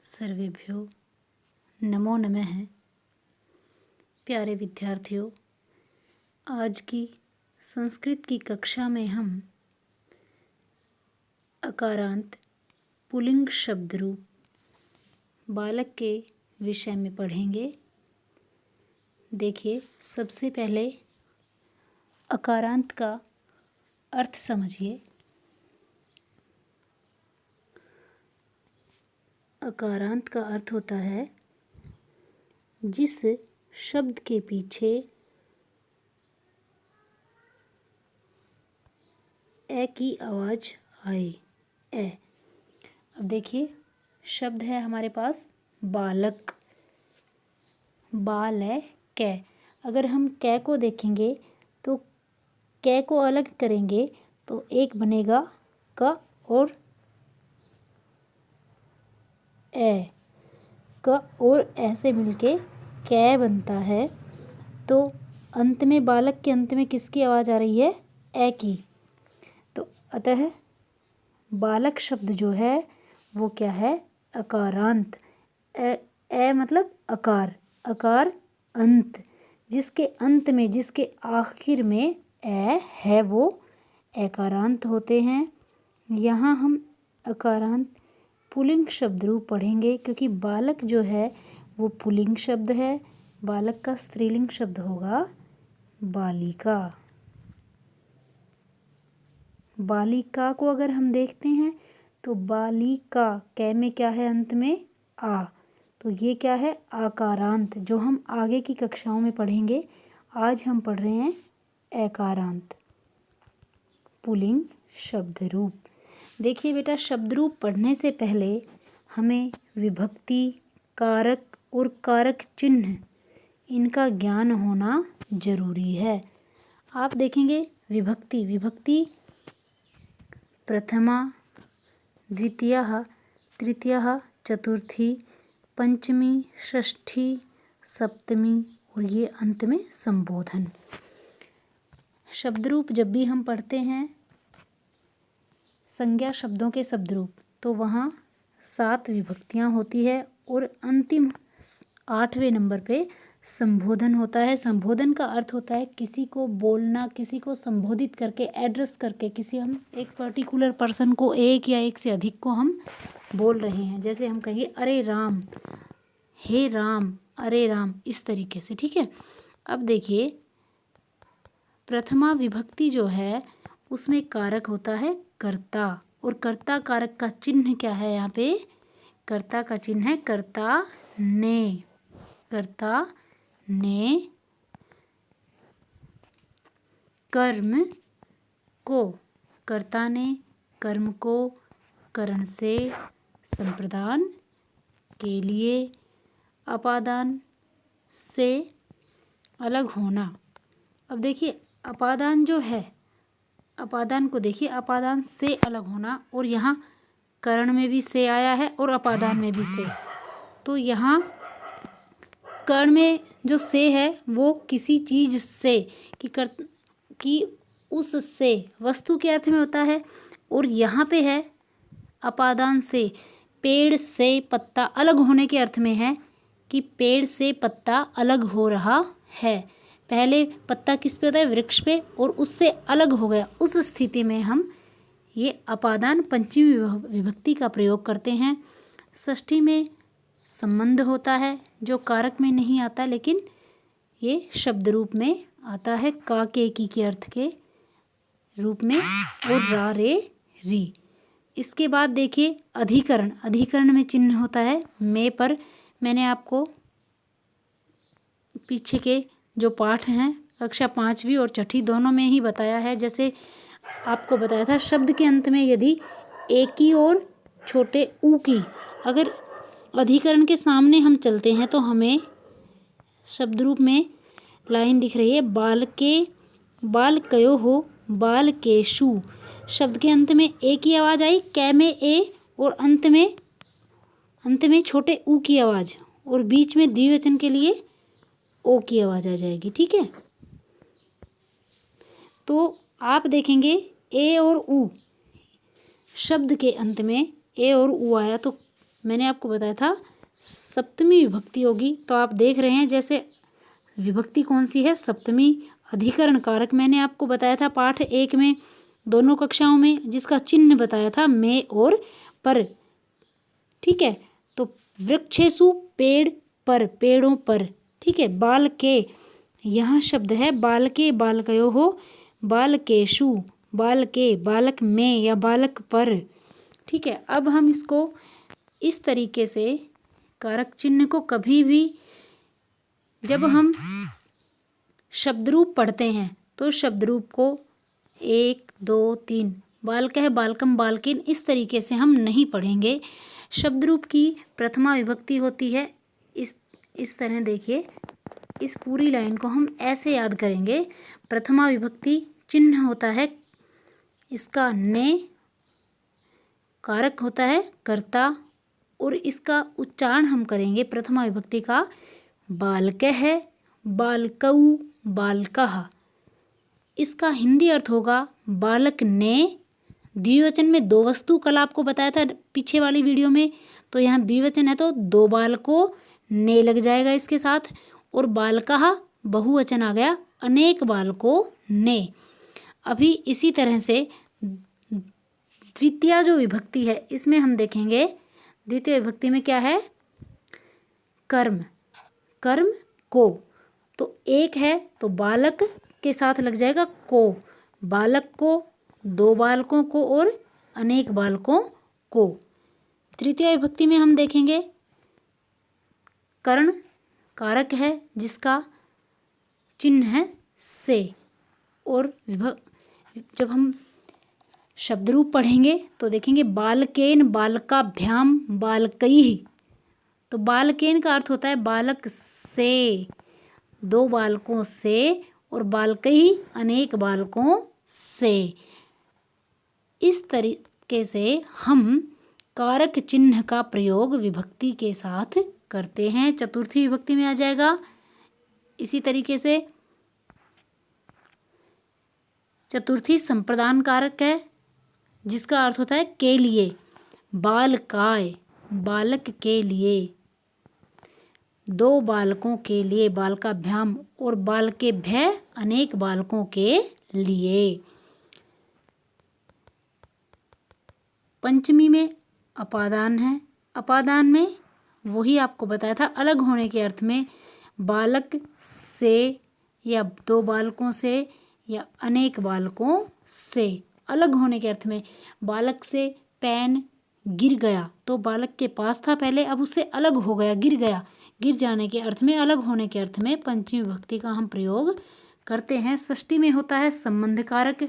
सर्वेभ्यो नमो नमः। प्यारे विद्यार्थियों, आज की संस्कृत की कक्षा में हम अकारांत पुल्लिंग शब्द रूप बालक के विषय में पढ़ेंगे। देखिए, सबसे पहले अकारांत का अर्थ समझिए। अकारांत का अर्थ होता है जिस शब्द के पीछे ए की आवाज़ आए। ए। अब देखिए, शब्द है हमारे पास बालक। बाल है कै। अगर हम कै को देखेंगे तो कै को अलग करेंगे तो एक बनेगा क और ए। क और ऐसे मिलके कै बनता है। तो अंत में बालक के अंत में किसकी आवाज़ आ रही है? ए की। तो अतः बालक शब्द जो है वो क्या है? अकारांत। ए मतलब आकार, आकार अंत, जिसके अंत में, जिसके आखिर में ए है वो एकारांत होते हैं। यहाँ हम अकारांत पुल्लिंग शब्द रूप पढ़ेंगे क्योंकि बालक जो है वो पुल्लिंग शब्द है। बालक का स्त्रीलिंग शब्द होगा बालिका। बालिका को अगर हम देखते हैं तो बालिका कै में क्या है? अंत में आ। तो ये क्या है? आकारांत, जो हम आगे की कक्षाओं में पढ़ेंगे। आज हम पढ़ रहे हैं एकारांत पुल्लिंग शब्द रूप। देखिए बेटा, शब्द रूप पढ़ने से पहले हमें विभक्ति, कारक और कारक चिन्ह इनका ज्ञान होना जरूरी है। आप देखेंगे विभक्ति प्रथमा, द्वितीया, तृतीया, चतुर्थी, पंचमी, षष्ठी, सप्तमी और ये अंत में संबोधन। शब्द रूप जब भी हम पढ़ते हैं संज्ञा शब्दों के शब्द रूप, तो वहाँ 7 विभक्तियाँ होती है और अंतिम 8वें नंबर पे संबोधन होता है। संबोधन का अर्थ होता है किसी को बोलना, किसी को संबोधित करके, एड्रेस करके, किसी हम एक पर्टिकुलर पर्सन को, एक या एक से अधिक को हम बोल रहे हैं। जैसे हम कहेंगे अरे राम, हे राम, अरे राम, इस तरीके से। ठीक है। अब देखिए, प्रथमा विभक्ति जो है उसमें कारक होता है कर्ता, और कर्ता कारक का चिन्ह क्या है? यहाँ पे कर्ता का चिन्ह है कर्ता ने। कर्ता ने कर्म को, कर्ता ने कर्म को करण से, संप्रदान के लिए, अपादान से अलग होना। अब देखिए, अपादान जो है, अपादान को देखिए, अपादान से अलग होना, और यहाँ करण में भी से आया है और अपादान में भी से। तो यहाँ कर्ण में जो से है वो किसी चीज़ से कि उससे, वस्तु के अर्थ में होता है। और यहाँ पे है अपादान से, पेड़ से पत्ता अलग होने के अर्थ में है कि पेड़ से पत्ता अलग हो रहा है। पहले पत्ता किस पे होता है? वृक्ष पे, और उससे अलग हो गया। उस स्थिति में हम ये अपादान पंचमी विभक्ति का प्रयोग करते हैं। षष्ठी में संबंध होता है जो कारक में नहीं आता, लेकिन ये शब्द रूप में आता है का के की के अर्थ के रूप में, और रा रे री। इसके बाद देखिए अधिकरण। अधिकरण में चिन्ह होता है में पर। मैंने आपको पीछे के जो पाठ हैं कक्षा 5वीं और 6ठी दोनों में ही बताया है। जैसे आपको बताया था, शब्द के अंत में यदि ए की और छोटे ऊ की अगर अधिकरण के सामने हम चलते हैं तो हमें शब्द रूप में लाइन दिख रही है, बाल के, बाल कयो हो, बाल केशु। शब्द के अंत में ए की आवाज़ आई, कै में ए, और अंत में छोटे ऊ की आवाज़, और बीच में द्विवचन के लिए ओ की आवाज़ आ जाएगी। ठीक है। तो आप देखेंगे ए और ऊ, शब्द के अंत में ए और ऊ आया तो मैंने आपको बताया था सप्तमी विभक्ति होगी। तो आप देख रहे हैं जैसे विभक्ति कौन सी है, सप्तमी। अधिकरण कारक मैंने आपको बताया था पाठ 1 में, दोनों कक्षाओं में, जिसका चिन्ह बताया था में और पर। ठीक है, तो वृक्षेषु पेड़ पर, पेड़ों पर। ठीक है, बालके, यहाँ शब्द है बालके बालकयोः, बालकेषु, बालके, बालक में या बालक पर। ठीक है, अब हम इसको इस तरीके से कारक चिन्ह को कभी भी जब हम शब्द रूप पढ़ते हैं तो शब्द रूप को 1 2 3 बालकः बालकम बालकिन इस तरीके से हम नहीं पढ़ेंगे। शब्द रूप की प्रथमा विभक्ति होती है इस तरह। देखिए, इस पूरी लाइन को हम ऐसे याद करेंगे। प्रथमा विभक्ति चिन्ह होता है इसका ने, कारक होता है कर्ता, और इसका उच्चारण हम करेंगे प्रथमा विभक्ति का बालकः, बालकौ, बालकः। इसका हिंदी अर्थ होगा बालक ने। द्विवचन में 2 वस्तु कल आपको बताया था पीछे वाली वीडियो में, तो यहाँ द्विवचन है तो 2 बालकों ने लग जाएगा इसके साथ, और बालकः बहुवचन आ गया अनेक बालकों ने। अभी इसी तरह से द्वितीय जो विभक्ति है इसमें हम देखेंगे, द्वितीय विभक्ति में क्या है, कर्म, कर्म को। तो एक है तो बालक के साथ लग जाएगा को, बालक को, 2 बालकों को और अनेक बालकों को। तृतीय विभक्ति में हम देखेंगे कर्ण कारक है जिसका चिन्ह है से, और जब हम शब्द रूप पढ़ेंगे तो देखेंगे बालकेन बालकाभ्याम बालकैः। तो बालकेन का अर्थ होता है बालक से, 2 बालकों से, और बालकैः अनेक बालकों से। इस तरीके से हम कारक चिन्ह का प्रयोग विभक्ति के साथ करते हैं। चतुर्थी विभक्ति में आ जाएगा इसी तरीके से। चतुर्थी संप्रदान कारक है जिसका अर्थ होता है के लिए, बालकाय, बालक के लिए, 2 बालकों के लिए, बालकाभ्याम, और बालकेभ्य अनेक बालकों के लिए। पंचमी में अपादान है। अपादान में वही आपको बताया था अलग होने के अर्थ में, बालक से या 2 बालकों से या अनेक बालकों से, अलग होने के अर्थ में। बालक से पेन गिर गया तो बालक के पास था पहले, अब उससे अलग हो गया, गिर गया, गिर जाने के अर्थ में, अलग होने के अर्थ में पंचमी विभक्ति का हम प्रयोग करते हैं। षष्ठी में होता है संबंध कारक,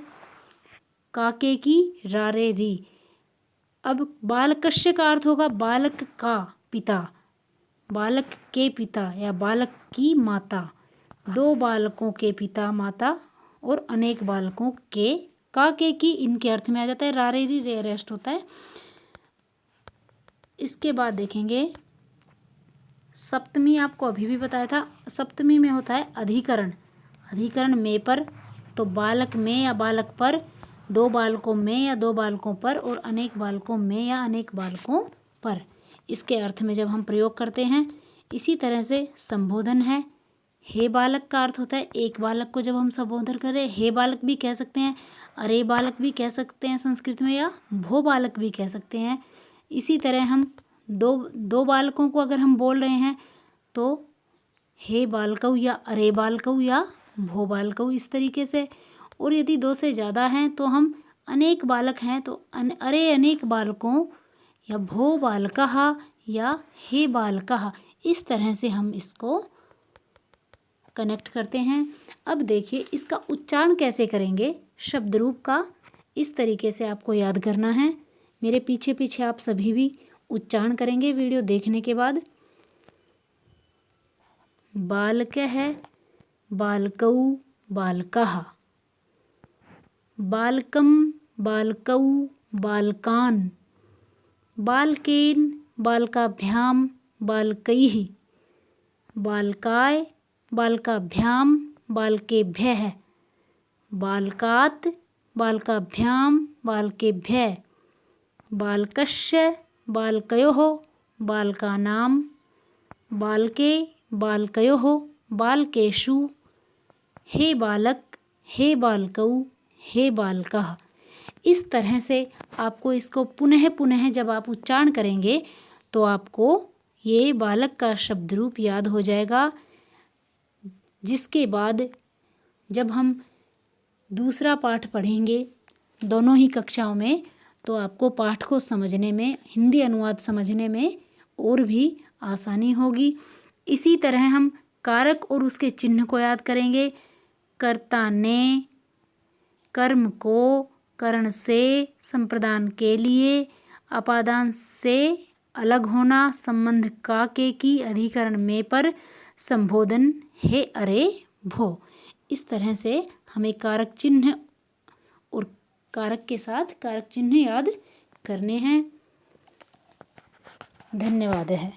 काके की रारे री। अब बालकस्य का अर्थ होगा बालक का पिता, बालक के पिता या बालक की माता, 2 बालकों के पिता माता और अनेक बालकों के। काके की इनके अर्थ में आ जाता है, रारे री रे रेस्ट होता है। इसके बाद देखेंगे सप्तमी, आपको अभी भी बताया था। सप्तमी में होता है अधिकरण, अधिकरण में पर, तो बालक में या बालक पर, 2 बालकों में या 2 बालकों पर, और अनेक बालकों में या अनेक बालकों पर। इसके अर्थ में जब हम प्रयोग करते हैं। इसी तरह से संबोधन है। हे बालक का अर्थ होता है एक बालक को जब हम संबोधन करें, हे बालक भी कह सकते हैं, अरे बालक भी कह सकते हैं संस्कृत में, या भो बालक भी कह सकते हैं। इसी तरह हम दो बालकों को अगर हम बोल रहे हैं तो हे बालकौ या अरे बालकौ या भो बालकौ, इस तरीके से। और यदि 2 से ज़्यादा हैं तो हम अनेक बालक हैं तो अरे अनेक बालकों, या भो बालकः या हे बालकः, इस तरह से हम इसको कनेक्ट करते हैं। अब देखिए इसका उच्चारण कैसे करेंगे शब्द रूप का, इस तरीके से आपको याद करना है। मेरे पीछे पीछे आप सभी भी उच्चारण करेंगे वीडियो देखने के बाद। बालकः बालकौ बालकः, बालकम बालकौ बालकान्, बालकेन बालकाभ्याम बालकैः, बालकाय बालकाभ्याम बालकेभ्यः, बालकात् बालकाभ्याम बालकेभ्यः, बालकस्य बालकयोः बालकानां, बालके, बालकयोः, बालकेषु, हे बालक, हे बालकौ, हे बालकः। इस तरह से आपको इसको पुनः पुनः जब आप उच्चारण करेंगे तो आपको ये बालक का शब्द रूप याद हो जाएगा, जिसके बाद जब हम दूसरा पाठ पढ़ेंगे दोनों ही कक्षाओं में तो आपको पाठ को समझने में, हिंदी अनुवाद समझने में और भी आसानी होगी। इसी तरह हम कारक और उसके चिन्ह को याद करेंगे। कर्ता ने, कर्म को, करण से, संप्रदान के लिए, अपादान से अलग होना, संबंध का के की, अधिकरण में पर, संबोधन हे अरे भो। इस तरह से हमें कारक चिन्ह और कारक के साथ कारक चिन्ह याद करने हैं। धन्यवाद है।